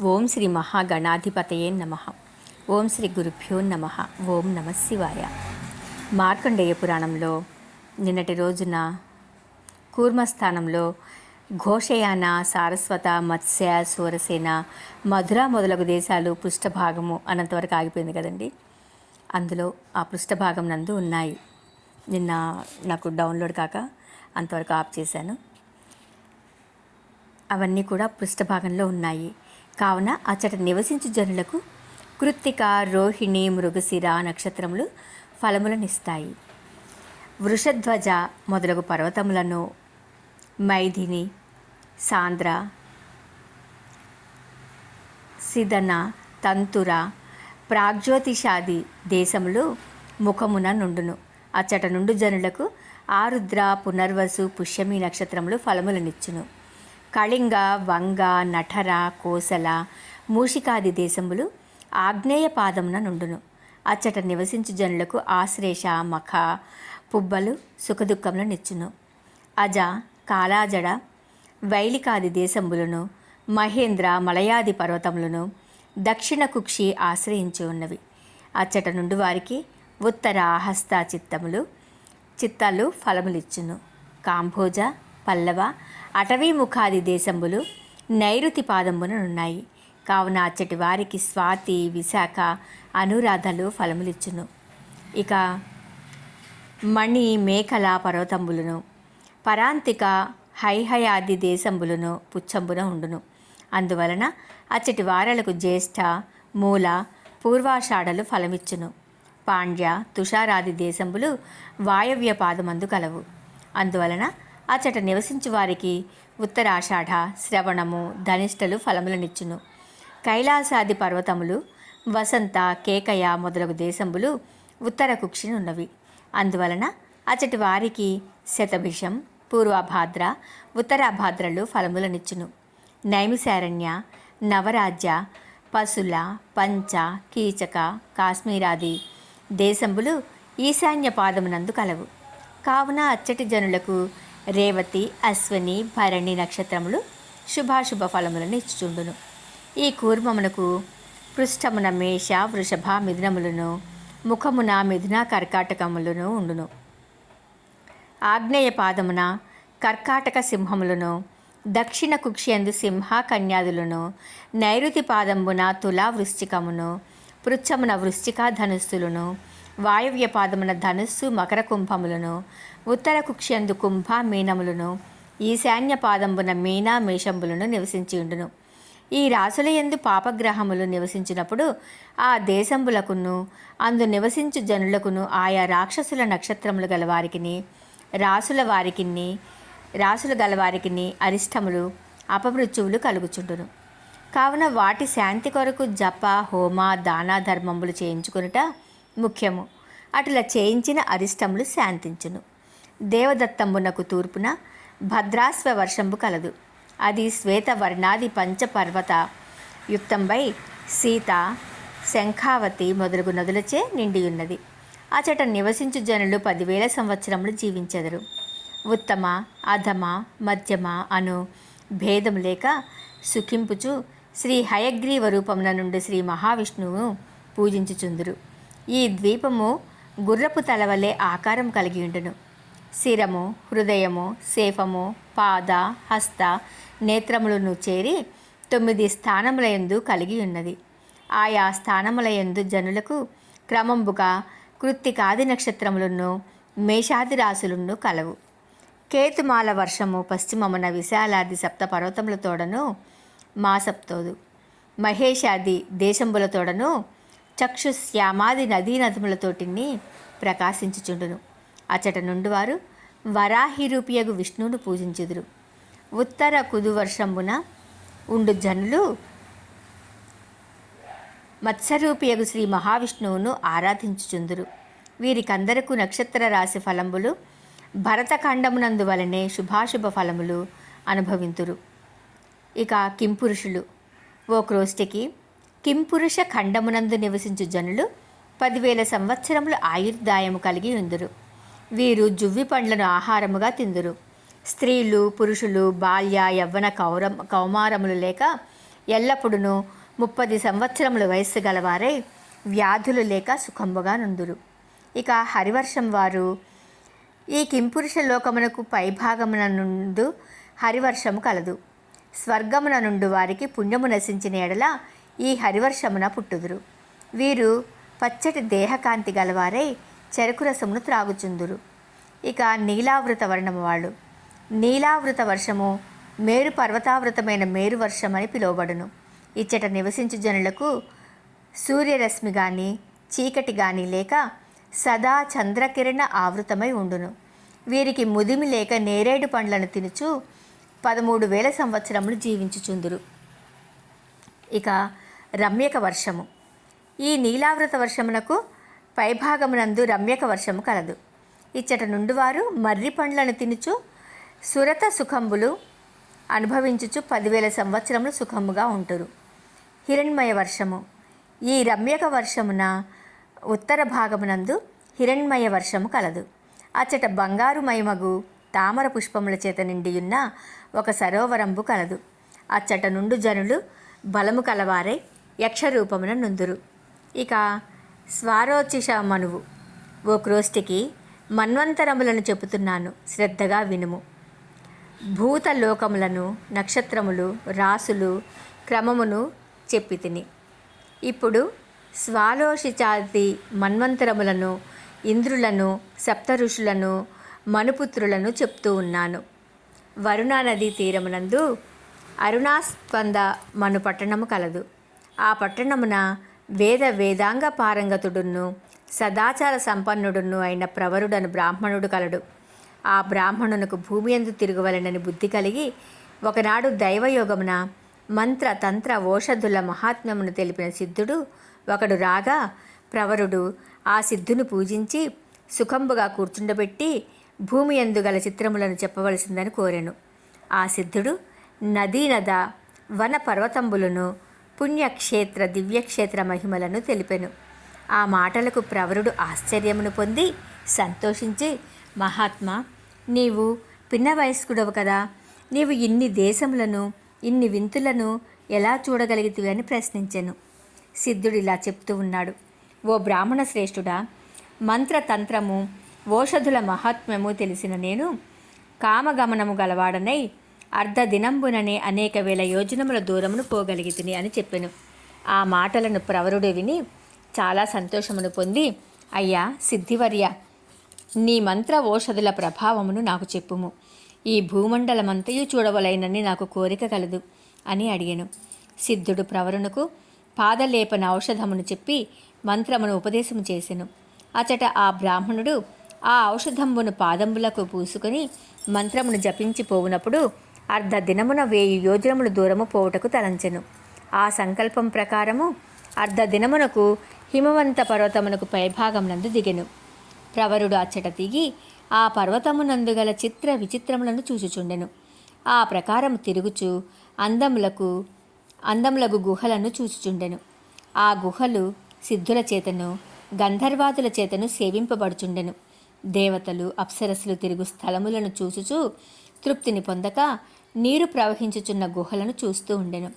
ఓం శ్రీ మహాగణాధిపతయే నమః. ఓం శ్రీ గురుభ్యో నమః. ఓం నమః శివాయ. మార్కండేయ పురాణంలో నిన్నటి రోజున కూర్మస్థానంలో ఘోషయాన, సారస్వత, మత్స్య, సూరసేన, మధుర మొదలగు దేశాలు పృష్ఠభాగము అనంతవరకు ఆగిపోయింది కదండి. అందులో ఆ పృష్ఠభాగం నందు ఉన్నాయి. నిన్న నాకు డౌన్లోడ్ కాక అంతవరకు ఆఫ్ చేశాను. అవన్నీ కూడా పృష్ఠభాగంలో ఉన్నాయి. కావున అచ్చట నివసించు జనులకు కృత్తిక, రోహిణి, మృగశిర నక్షత్రములు ఫలములనిస్తాయి. వృషధ్వజ మొదలగు పర్వతములను, మైథిని, సాంద్ర, సిదన, తంతుర, ప్రాగ్జ్యోతిషాది దేశములు ముఖమున నుండును. అచ్చట నుండు జనులకు ఆరుద్ర, పునర్వసు, పుష్యమి నక్షత్రములు ఫలములనిచ్చును. కళింగ, వంగ, నఠర, కోసల, మూషికాది దేశములు ఆగ్నేయ పాదమున నుండును. అచ్చట నివసించు జనులకు ఆశ్లేష, మఖ, పుబ్బలు సుఖదుఖములనిచ్చును. అజ, కాలాజడ, వైలికాది దేశములను, మహేంద్ర, మలయాది పర్వతములను దక్షిణ కుక్షి ఆశ్రయించి ఉన్నవి. అచ్చట నుండి వారికి ఉత్తర హస్త చిత్తాలు ఫలములిచ్చును. కాంభోజ, పల్లవ, అటవీముఖాది దేశంబులు నైరుతి పాదమునున్నాయి. కావున అచ్చటి వారికి స్వాతి, విశాఖ, అనురాధలు ఫలములిచ్చును. ఇక మణి, మేఖల పర్వతంబులను, పరాంతిక, హైహయాది దేశంబులను పుచ్చంబున ఉండును. అందువలన అచ్చటి వారలకు జ్యేష్ఠ, మూల, పూర్వాషాఢలు ఫలమిచ్చును. పాండ్య, తుషారాది దేశంబులు వాయవ్య పాదమందు కలవు. అందువలన అచ్చట నివసించు వారికి ఉత్తరాషాఢ, శ్రవణము, ధనిష్టలు ఫలములనిచ్చును. కైలాసాది పర్వతములు, వసంత, కేకయ మొదలగు దేశంబులు ఉత్తర కుక్షినున్నవి. అందువలన అచ్చటి వారికి శతభిషం, పూర్వభాద్ర, ఉత్తరాభాద్రలు ఫలములనిచ్చును. నైమిశారణ్య, నవరాజ్య, పశుల, పంచ, కీచక, కాశ్మీరాది దేశంబులు ఈశాన్య పాదమునందు కలవు. కావున అచ్చటి జనులకు రేవతి, అశ్వని, భరణి నక్షత్రములు శుభాశుభ ఫలములను ఇచ్చుచుండును. ఈ కూర్మమునకు పృష్ఠమున మేష, వృషభ, మిథునములను, ముఖమున మిథున, కర్కాటకములను ఉండును. ఆగ్నేయ పాదమున కర్కాటక సింహములను, దక్షిణ కుక్షియందు సింహ, కన్యాదులను, నైరుతి పాదంబున తుల, వృశ్చికమును, పృచ్ఛమున వృశ్చిక, ధనుస్సులను, వాయవ్య పాదమున ధనుస్సు, మకర కుంభములను, ఉత్తర కుక్షియందు కుంభ, మీనములను, ఈశాన్య పాదంబున మీన, మేషంబులను నివసించి ఉండును. ఈ రాసుల యందు పాపగ్రహములు నివసించినప్పుడు ఆ దేశంబులకును అందు నివసించు జనులకును ఆయా రాక్షసుల నక్షత్రములు గలవారికిని, రాసులు గలవారికిని అరిష్టములు, అపమృత్యువులు కలుగుచుండును. కావున వాటి శాంతి కొరకు జప, హోమ, దాన ధర్మములు చేయించుకొనుట ముఖ్యము. అటులా చేయించిన అరిష్టములు శాంతించును. దేవదత్తంబునకు తూర్పున భద్రాశ్వ వర్షంబు కలదు. అది శ్వేతవర్ణాది పంచపర్వత యుక్తంబై సీత, శంఖావతి మొదలగు నదులచే నిండియున్నది. అచట నివసించు జనులు 10,000 సంవత్సరములు జీవించెదరు. ఉత్తమ, అధమ, మధ్యమ అను భేదము లేక సుఖింపుచు శ్రీ హయగ్రీవ రూపమున నుండి శ్రీ మహావిష్ణువు పూజించుచుందురు. ఈ ద్వీపము గుర్రపు తలవలే ఆకారం కలిగి ఉండును. శిరము, హృదయము, శేఫము, పాద, హస్త, నేత్రములను చేరి 9 స్థానములయందు కలిగి ఉన్నది. ఆయా స్థానములయందు జనులకు క్రమంబుగా కృత్తికాది నక్షత్రములను, మేషాది రాశులను కలవు. కేతుమాల వర్షము పశ్చిమమున విశాలాది సప్త పర్వతములతోడను, మాసప్తోదు, మహేషాది దేశంబులతోడను, చక్షుశ్యామాది నదీనదములతోటిని ప్రకాశించుచుండును. అచ్చట నుండి వారు వరాహిరూపియగు విష్ణువును పూజించుదురు. ఉత్తర కుదువర్షంబున ఉండు జనులు మత్స్యరూపియగు శ్రీ మహావిష్ణువును ఆరాధించుచుందురు. వీరికందరకు నక్షత్ర రాశి ఫలంబులు భరతఖండమునందు వలనే శుభాశుభ ఫలములు అనుభవింతురు. ఇక కింపురుషులు. ఓ క్రోష్టికి కింపురుష ఖండమునందు నివసించు జనులు 10,000 సంవత్సరములు ఆయుర్దాయము కలిగి ఉందురు. వీరు జువ్వి పండ్లను ఆహారముగా తిందురు. స్త్రీలు, పురుషులు, బాల్య, యవ్వన, కౌమారములు లేక ఎల్లప్పుడూ 30 సంవత్సరముల వయస్సు గలవారై వ్యాధులు లేక సుఖంబుగా నుందురు. ఇక హరివర్షం వారు ఈ కింపురుష లోకమునకు పైభాగమున నుండు హరివర్షము కలదు. స్వర్గమున నుండి వారికి పుణ్యము నశించిన ఎడల ఈ హరివర్షమున పుట్టుదురు. వీరు పచ్చటి దేహకాంతి గలవారై చెరుకు రసమును త్రాగుచుందురు. ఇక నీలావృత వర్ణము వాళ్ళు. నీలావృత వర్షము మేరు పర్వతావృతమైన మేరు వర్షం అని పిలువబడును. ఇచ్చట నివసించు జనులకు సూర్యరశ్మి కానీ చీకటి కానీ లేక సదా చంద్రకిరణ ఆవృతమై ఉండును. వీరికి ముదిమి లేక నేరేడు పండ్లను తినుచు 13,000 సంవత్సరములు జీవించుచుందురు. ఇక రమ్యక వర్షము. ఈ నీలావృత వర్షమునకు పైభాగమునందు రమ్యక వర్షము కలదు. ఇచ్చట నుండి వారు మర్రి పండ్లను తినుచు సురత సుఖంబులు అనుభవించుచు 10,000 సంవత్సరములు సుఖముగా ఉంటురు. హిరణ్మయ వర్షము. ఈ రమ్యక వర్షమున ఉత్తర భాగమునందు హిరణ్మయ వర్షము కలదు. అచ్చట బంగారు మయమగు తామర పుష్పముల చేత నిండియున్న ఒక సరోవరంబు కలదు. అచ్చట నుండు జనులు బలము కలవారై యక్షరూపమున నుందురు. ఇక స్వారోచిష మనువు. ఓ క్రోష్టికి మన్వంతరములను చెబుతున్నాను, శ్రద్ధగా వినుము. భూతలోకములను, నక్షత్రములు, రాసులు క్రమమును చెప్పి తిని. ఇప్పుడు స్వాలోషిచాది మన్వంతరములను, ఇంద్రులను, సప్త ఋషులను, మనుపుత్రులను చెప్తూ ఉన్నాను. వరుణా నదీ తీరమునందు అరుణాస్కంద మను పట్టణము కలదు. ఆ పట్టణమున వేదాంగ పారంగతుడును సదాచార సంపన్నుడును అయిన ప్రవరుడను బ్రాహ్మణుడు కలడు. ఆ బ్రాహ్మణునకు భూమి యందు తిరుగువలెనని బుద్ధి కలిగి ఒకనాడు దైవయోగమున మంత్ర తంత్ర ఓషధుల మహాత్మ్యమును తెలిపిన సిద్ధుడు ఒకడు రాగా ప్రవరుడు ఆ సిద్ధును పూజించి సుఖంబుగా కూర్చుండబెట్టి భూమి యందు గల చిత్రములను చెప్పవలసిందని కోరెను. ఆ సిద్ధుడు నదీనద వన పర్వతంబులను పుణ్యక్షేత్ర దివ్యక్షేత్ర మహిమలను తెలిపెను. ఆ మాటలకు ప్రవరుడు ఆశ్చర్యమును పొంది సంతోషించి, మహాత్మా, నీవు పిన్న వయస్కుడవు కదా, నీవు ఇన్ని దేశములను ఇన్ని వింతులను ఎలా చూడగలిగితివి అని ప్రశ్నించెను. సిద్ధుడు ఇలా చెప్తూ ఉన్నాడు. ఓ బ్రాహ్మణ శ్రేష్ఠుడా, మంత్రతంత్రము ఓషధుల మహాత్మ్యము తెలిసిన నేను కామగమనము గలవాడనై అర్ధదినంబుననే అనేక వేల యోజనముల దూరమును పోగలిగితిని అని చెప్పెను. ఆ మాటలను ప్రవరుడు విని చాలా సంతోషమును పొంది, అయ్యా సిద్ధివర్య, నీ మంత్ర ఓషధుల ప్రభావమును నాకు చెప్పుము. ఈ భూమండలమంతయు చూడవలైనని నాకు కోరిక కలదు అని అడిగాను. సిద్ధుడు ప్రవరునకు పాదలేపన ఔషధమును చెప్పి మంత్రమును ఉపదేశము చేసెను. అచట ఆ బ్రాహ్మణుడు ఆ ఔషధంబును పాదంబులకు పూసుకొని మంత్రమును జపించి పోవునప్పుడు అర్ధదినమున 1000 యోజనముల దూరము పోవుటకు తలంచెను. ఆ సంకల్పం ప్రకారము అర్ధదినమునకు హిమవంత పర్వతమునకు పైభాగమునందు దిగెను. ప్రవరుడు అచ్చట దిగి ఆ పర్వతమునందు గల చిత్ర విచిత్రములను చూచుచుండెను. ఆ ప్రకారము తిరుగుచు అందములగు గుహలను చూచుచుండెను. ఆ గుహలు సిద్ధుల చేతను గంధర్వాదుల చేతను సేవింపబడుచుండెను. దేవతలు అప్సరస్సులు తిరుగు స్థలములను చూచుచూ తృప్తిని పొందక నీరు ప్రవహించుచున్న గుహలను చూస్తూ ఉండెను.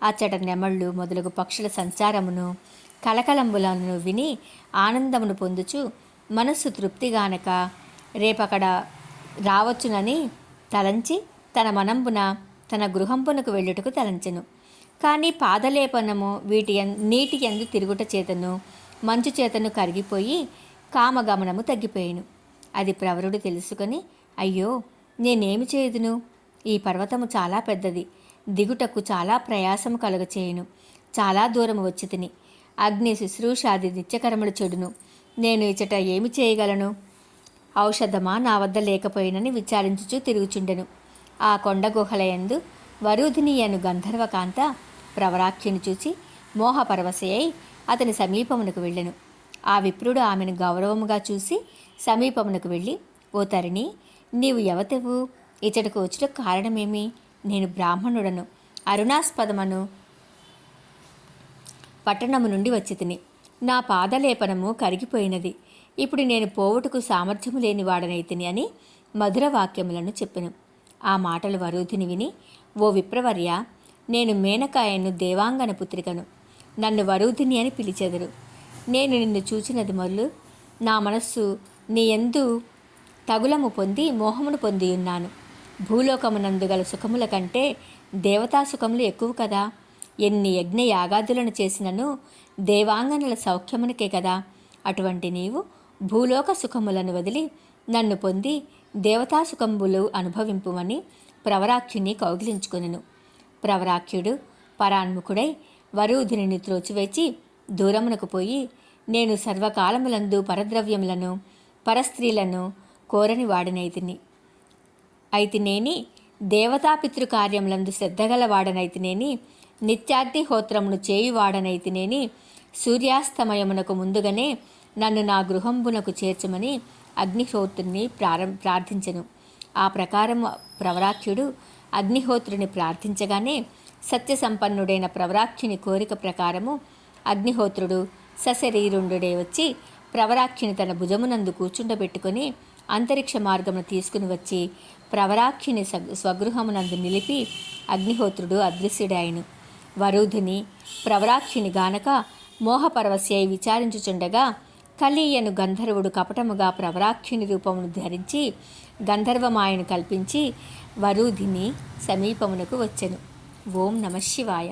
అచ్చట నెమళ్ళు మొదలగు పక్షుల సంచారమును కలకలంబులను విని ఆనందమును పొందుచు మనస్సు తృప్తిగానక రేపక్కడ రావచ్చునని తలంచి తన మనంబున తన గృహంపునకు వెళ్ళుటకు తలంచెను. కానీ పాదలేపనము నీటి యందు తిరుగుట చేతను మంచు చేతను కరిగిపోయి కామగమనము తగ్గిపోయాను. అది ప్రవరుడు తెలుసుకొని, అయ్యో, నేనేమి చేయుదును? ఈ పర్వతము చాలా పెద్దది, దిగుటకు చాలా ప్రయాసము కలుగచేయును. చాలా దూరము వచ్చి తిని అగ్ని శుశ్రూషాది నిత్యకరములు చెడును. నేను ఇచ్చట ఏమి చేయగలను? ఔషధమా నా వద్ద లేకపోయినని విచారించుచూ తిరుగుచుండెను. ఆ కొండ గుహలయందు వరూధిని అను గంధర్వకాంత ప్రవరాఖ్యను చూచి మోహపరవశయ్యై అతని సమీపమునకు వెళ్ళెను. ఆ విప్రుడు ఆమెను గౌరవముగా చూసి సమీపమునకు వెళ్ళి, ఓ తరిణి, నీవు ఎవతవు? ఇచ్చటకు వచ్చుటకు కారణమేమి? నేను బ్రాహ్మణుడను, అరుణాస్పదమను పట్టణము నుండి వచ్చి తిని. నా పాదలేపనము కరిగిపోయినది. ఇప్పుడు నేను పోవుటకు సామర్థ్యము లేని వాడనైతిని అని మధుర వాక్యములను చెప్పెను. ఆ మాటలు వరూధిని విని, ఓ విప్రవర్య, నేను మేనకాయను దేవాంగన పుత్రికను, నన్ను వరూధిని అని పిలిచెదరు. నేను నిన్ను చూచినది మొదలు నా మనస్సు నీ యందు తగులము పొంది మోహమును పొంది ఉన్నాను. భూలోకమునందు గల సుఖముల కంటే దేవతా సుఖములు ఎక్కువ కదా. ఎన్ని యజ్ఞ యాగాదులను చేసినను దేవాంగనుల సౌఖ్యమునకే కదా. అటువంటి నీవు భూలోక సుఖములను వదిలి నన్ను పొంది దేవతా సుఖంబులు అనుభవింపుమని ప్రవరాఖ్యుని కౌగిలించుకొనెను. ప్రవరాఖ్యుడు పరాన్ముఖుడై వరూధిని త్రోచివేచి దూరమునకు పోయి, నేను సర్వకాలములందు పరద్రవ్యములను పరస్త్రీలను కోరని వాడనైతిని. అయితినేని దేవతాపితృకార్యములందు శ్రద్ధగల వాడనైతినేని, నిత్యాగ్నిహోత్రమును చేయువాడనైతినేని, సూర్యాస్తమయమునకు ముందుగానే నన్ను నా గృహంబునకు చేర్చమని అగ్నిహోత్రుని ప్రార్థించెను. ఆ ప్రకారం ప్రవరాఖ్యుడు అగ్నిహోత్రుని ప్రార్థించగానే సత్యసంపన్నుడైన ప్రవరాఖ్యుని కోరిక ప్రకారము అగ్నిహోత్రుడు సశరీరుండుడే వచ్చి ప్రవరాఖ్యుని తన భుజమునందు కూర్చుండబెట్టుకొని అంతరిక్ష మార్గమును తీసుకుని వచ్చి ప్రవరాఖ్యుని స్వగృహమునందు నిలిపి అగ్నిహోత్రుడు అదృశ్యుడాయను. వరూధిని ప్రవరాఖ్యుని గానక మోహపరవశ్యై విచారించుచుండగా కలీయను గంధర్వుడు కపటముగా ప్రవరాఖ్యుని రూపమును ధరించి గంధర్వమాయను కల్పించి వరూధిని సమీపమునకు వచ్చెను. ఓం నమః శివాయ.